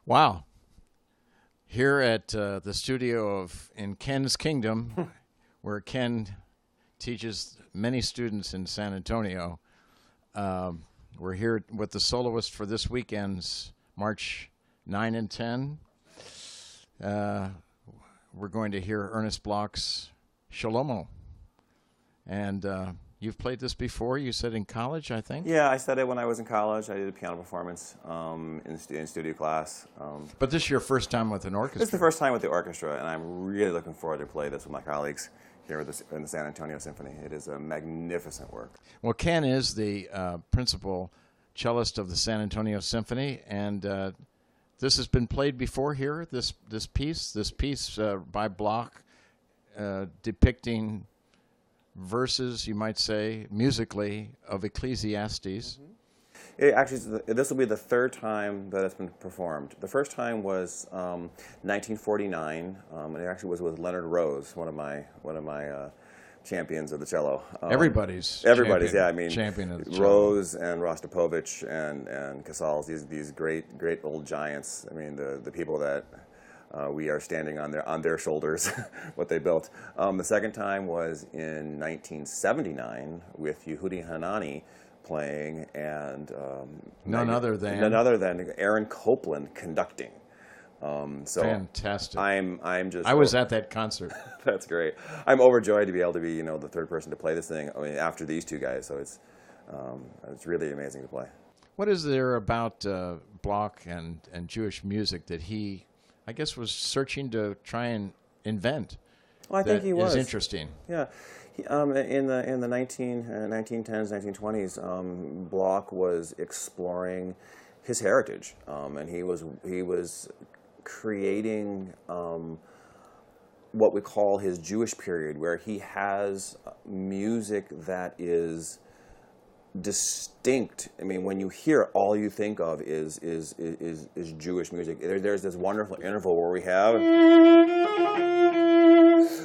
Wow. Here at the studio in Ken's Kingdom, where Ken teaches many students in San Antonio, we're here with the soloist for this weekend's March 9 and 10. We're going to hear Ernest Bloch's Schelomo. And you've played this before, you said in college, I think? Yeah, I studied when I was in college. I did a piano performance in studio class. But this is your first time with an orchestra? This is the first time with the orchestra, and I'm really looking forward to play this with my colleagues here in the San Antonio Symphony. It is a magnificent work. Well, Ken is the principal cellist of the San Antonio Symphony, and this has been played before here, this piece by Bloch, depicting verses, you might say, musically, of Ecclesiastes. Actually, this will be the third time that it's been performed. The first time was 1949. It actually was with Leonard Rose, one of my champions of the cello. Everybody's champion, yeah. I mean, champion of the cello. Rose and Rostropovich and Casals, these great old giants. I mean, the people that we are standing on their shoulders, what they built. The second time was in 1979 with Yehudi Hanani playing and none other than Aaron Copland conducting. So fantastic. I was at that concert. That's great. I'm overjoyed to be able to be the third person to play this thing. I mean, after these two guys, so it's really amazing to play. What is there about Bloch and Jewish music that he, I guess, was searching to try and invent? Well, I think he was. Is interesting. Yeah. In the 1910s, 1920s, Bloch was exploring his heritage, and he was creating what we call his Jewish period, where he has music that is distinct. I mean, when you hear it, all you think of is Jewish music. There's this wonderful interval where we have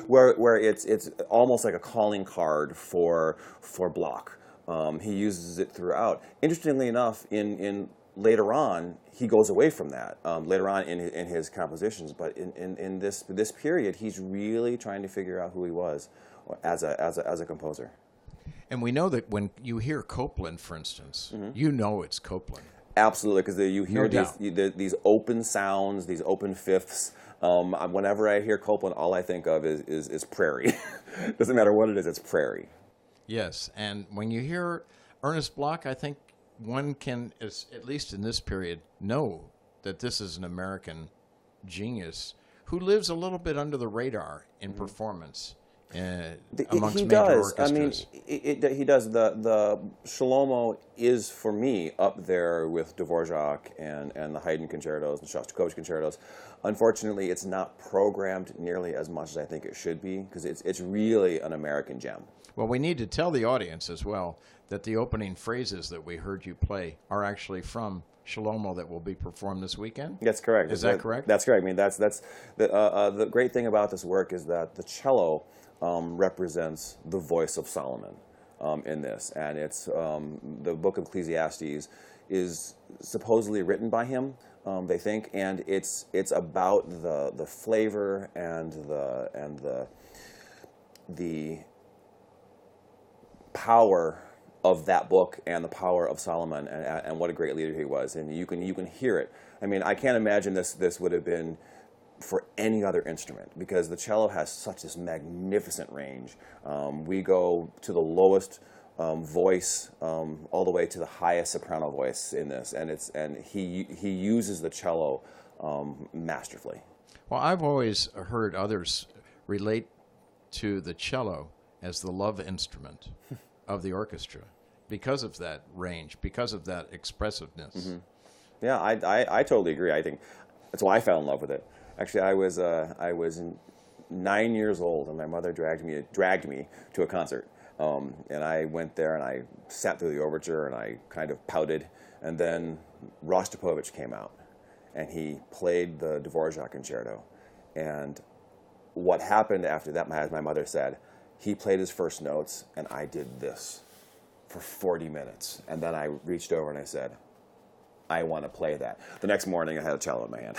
where it's almost like a calling card for Bloch. He uses it throughout. Interestingly enough, in later on, he goes away from that later on in his compositions. But in this period, he's really trying to figure out who he was as a composer. And we know that when you hear Copland, for instance, you know it's Copland. Absolutely, because you hear these open sounds, these open fifths. Whenever I hear Copland, all I think of is prairie. Doesn't matter what it is, it's prairie. Yes, and when you hear Ernest Bloch, I think one can, at least in this period, know that this is an American genius who lives a little bit under the radar in performance. Amongst he major does. orchestras. I mean, he does. The Schelomo is, for me, up there with Dvorak and the Haydn concertos and Shostakovich concertos. Unfortunately, it's not programmed nearly as much as I think it should be, because it's really an American gem. Well, we need to tell the audience as well that the opening phrases that we heard you play are actually from Schelomo that will be performed this weekend? That's correct. Is that correct? That's correct. I mean, that's the great thing about this work is that the cello represents the voice of Solomon in this, and it's the book of Ecclesiastes is supposedly written by him, they think, and it's about the flavor and the power of that book and the power of Solomon and what a great leader he was, and you can hear it. I mean, I can't imagine this would have been for any other instrument, because the cello has such this magnificent range. We go to the lowest voice all the way to the highest soprano voice in this, and he uses the cello masterfully. Well, I've always heard others relate to the cello as the love instrument of the orchestra because of that range, because of that expressiveness. Mm-hmm. Yeah, I totally agree. I think that's why I fell in love with it. Actually, I was 9 years old, and my mother dragged me to a concert. And I went there, and I sat through the overture, and I kind of pouted. And then Rostropovich came out, and he played the Dvorak concerto. And what happened after that, as my mother said, he played his first notes, and I did this for 40 minutes. And then I reached over and I said, I want to play that. The next morning, I had a cello in my hand.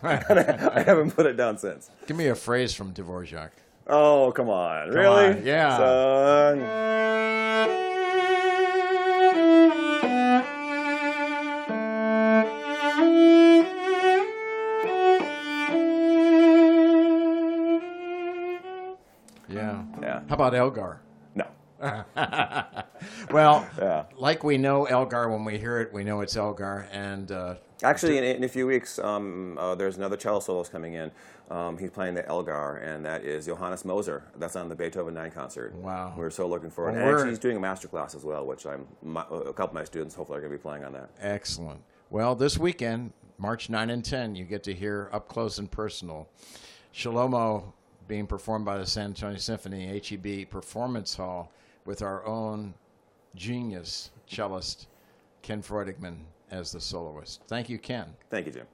I haven't put it down since. Give me a phrase from Dvorak. Oh, come on. Really? On, yeah. Son. Yeah. How about Elgar? No. Well, Yeah. like we know Elgar when we hear it, we know it's Elgar. And Actually, in a few weeks, there's another cello soloist coming in. He's playing the Elgar, and that is Johannes Moser. That's on the Beethoven 9 concert. Wow. We're so looking forward. Well, And actually, he's doing a master class as well, which a couple of my students hopefully are going to be playing on that. Excellent. Well, this weekend, March 9 and 10, you get to hear up close and personal Schelomo being performed by the San Antonio Symphony HEB Performance Hall with our own genius cellist, Ken Freudigman, as the soloist. Thank you, Ken. Thank you, Jim.